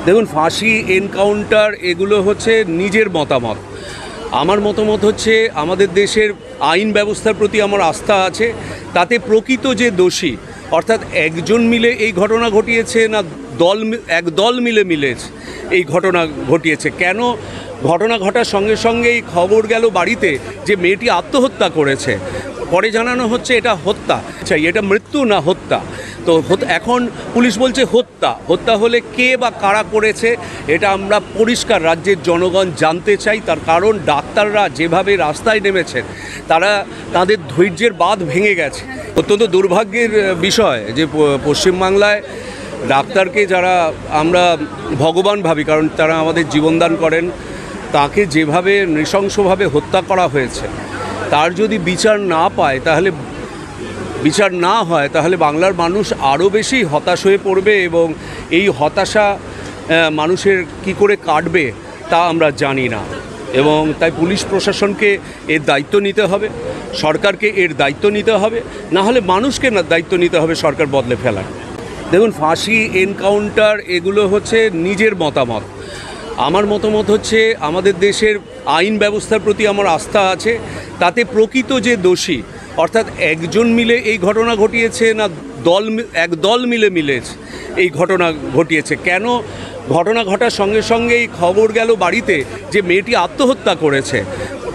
দেখুন, ফাঁসি, এনকাউন্টার এগুলো হচ্ছে নিজের মতামত। আমার মতামত হচ্ছে আমাদের দেশের আইন ব্যবস্থার প্রতি আমার আস্থা আছে। তাতে প্রকৃত যে দোষী, অর্থাৎ একজন মিলে এই ঘটনা ঘটিয়েছে না এক দল মিলে এই ঘটনা ঘটিয়েছে, কেন ঘটনা ঘটার সঙ্গে সঙ্গেই খবর গেল বাড়িতে যে মেয়েটি আত্মহত্যা করেছে, পরে জানানো হচ্ছে এটা হত্যা। আচ্ছা, এটা মৃত্যু না হত্যা? তো এখন পুলিশ বলছে হত্যা হলে কে বা কারা করেছে এটা আমরা পরিষ্কার রাজ্যের জনগণ জানতে চাই। তার কারণ ডাক্তাররা যেভাবে রাস্তায় নেমেছেন তারা তাদের ধৈর্যের বাঁধ ভেঙে গেছে। অত্যন্ত দুর্ভাগ্যের বিষয় যে পশ্চিমবাংলায় ডাক্তারকে যারা আমরা ভগবান ভাবি, কারণ তারা আমাদের জীবনদান করেন, তাকে যেভাবে নৃশংসভাবে হত্যা করা হয়েছে, তার যদি বিচার না হয় তাহলে বাংলার মানুষ আরও বেশি হতাশ হয়ে পড়বে, এবং এই হতাশা মানুষের কি করে কাটবে তা আমরা জানি না। এবং তাই পুলিশ প্রশাসনকে এর দায়িত্ব নিতে হবে, সরকারকে এর দায়িত্ব নিতে হবে, না হলে মানুষকে দায়িত্ব নিতে হবে সরকার বদলে ফেলার। দেখুন, ফাঁসি, এনকাউন্টার এগুলো হচ্ছে নিজের মতামত। আমার মতামত হচ্ছে আমাদের দেশের আইন ব্যবস্থার প্রতি আমার আস্থা আছে। তাতে প্রকৃত যে দোষী, অর্থাৎ একজন মিলে এই ঘটনা ঘটিয়েছে না এক দল মিলে এই ঘটনা ঘটিয়েছে, কেন ঘটনা ঘটার সঙ্গে সঙ্গেই খবর গেল বাড়িতে যে মেয়েটি আত্মহত্যা করেছে,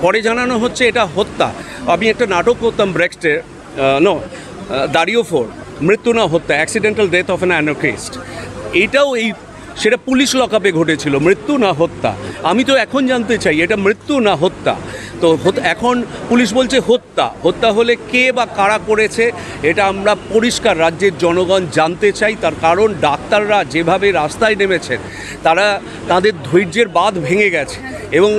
পরে জানানো হচ্ছে এটা হত্যা। আমি একটা নাটক করতাম ব্রেক্সটে, দাঁড়িয়ে মৃত্যু না হত্যা, accidental death of an anarchist. এটাও সেটা পুলিশ লকআপে ঘটেছিল, মৃত্যু না হত্যা। আমি তো এখন জানতে চাই এটা মৃত্যু না হত্যা। তো এখন পুলিশ বলছে হত্যা হলে কে বা কারা করেছে এটা আমরা পরিষ্কার রাজ্যের জনগণ জানতে চাই। তার কারণ ডাক্তাররা যেভাবে রাস্তায় নেমেছেন তারা তাদের ধৈর্যের বাঁধ ভেঙে গেছে, এবং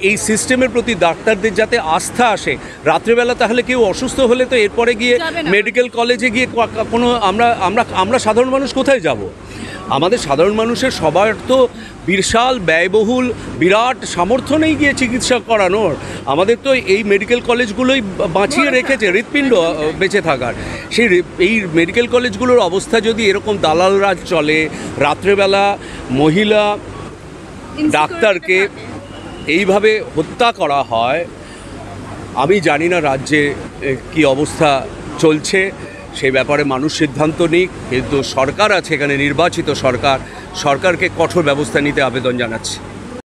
এই সিস্টেমের প্রতি ডাক্তারদের যাতে আস্থা আসে। রাত্রেবেলা তাহলে কেউ অসুস্থ হলে তো এরপরে গিয়ে মেডিকেল কলেজে গিয়ে কোনো আমরা সাধারণ মানুষ কোথায় যাব? আমাদের সাধারণ মানুষের সবার তো বিশাল ব্যয়বহুল বিরাট সামর্থ্য নেই গিয়ে চিকিৎসা করানোর। আমাদের তো এই মেডিকেল কলেজগুলোই বাঁচিয়ে রেখেছে হৃৎপিণ্ড বেঁচে থাকার। এই মেডিকেল কলেজগুলোর অবস্থা যদি এরকম দালাল রাজ চলে, রাত্রেবেলা মহিলা ডাক্তারকে এইভাবে হত্যা করা হয়, আমি জানি না রাজ্যে কি অবস্থা চলছে, সেই ব্যাপারে মানুষ সিদ্ধান্ত নিক। কিন্তু সরকার আছে এখানে, নির্বাচিত সরকারকে কঠোর ব্যবস্থা নিতে আবেদন জানাচ্ছি।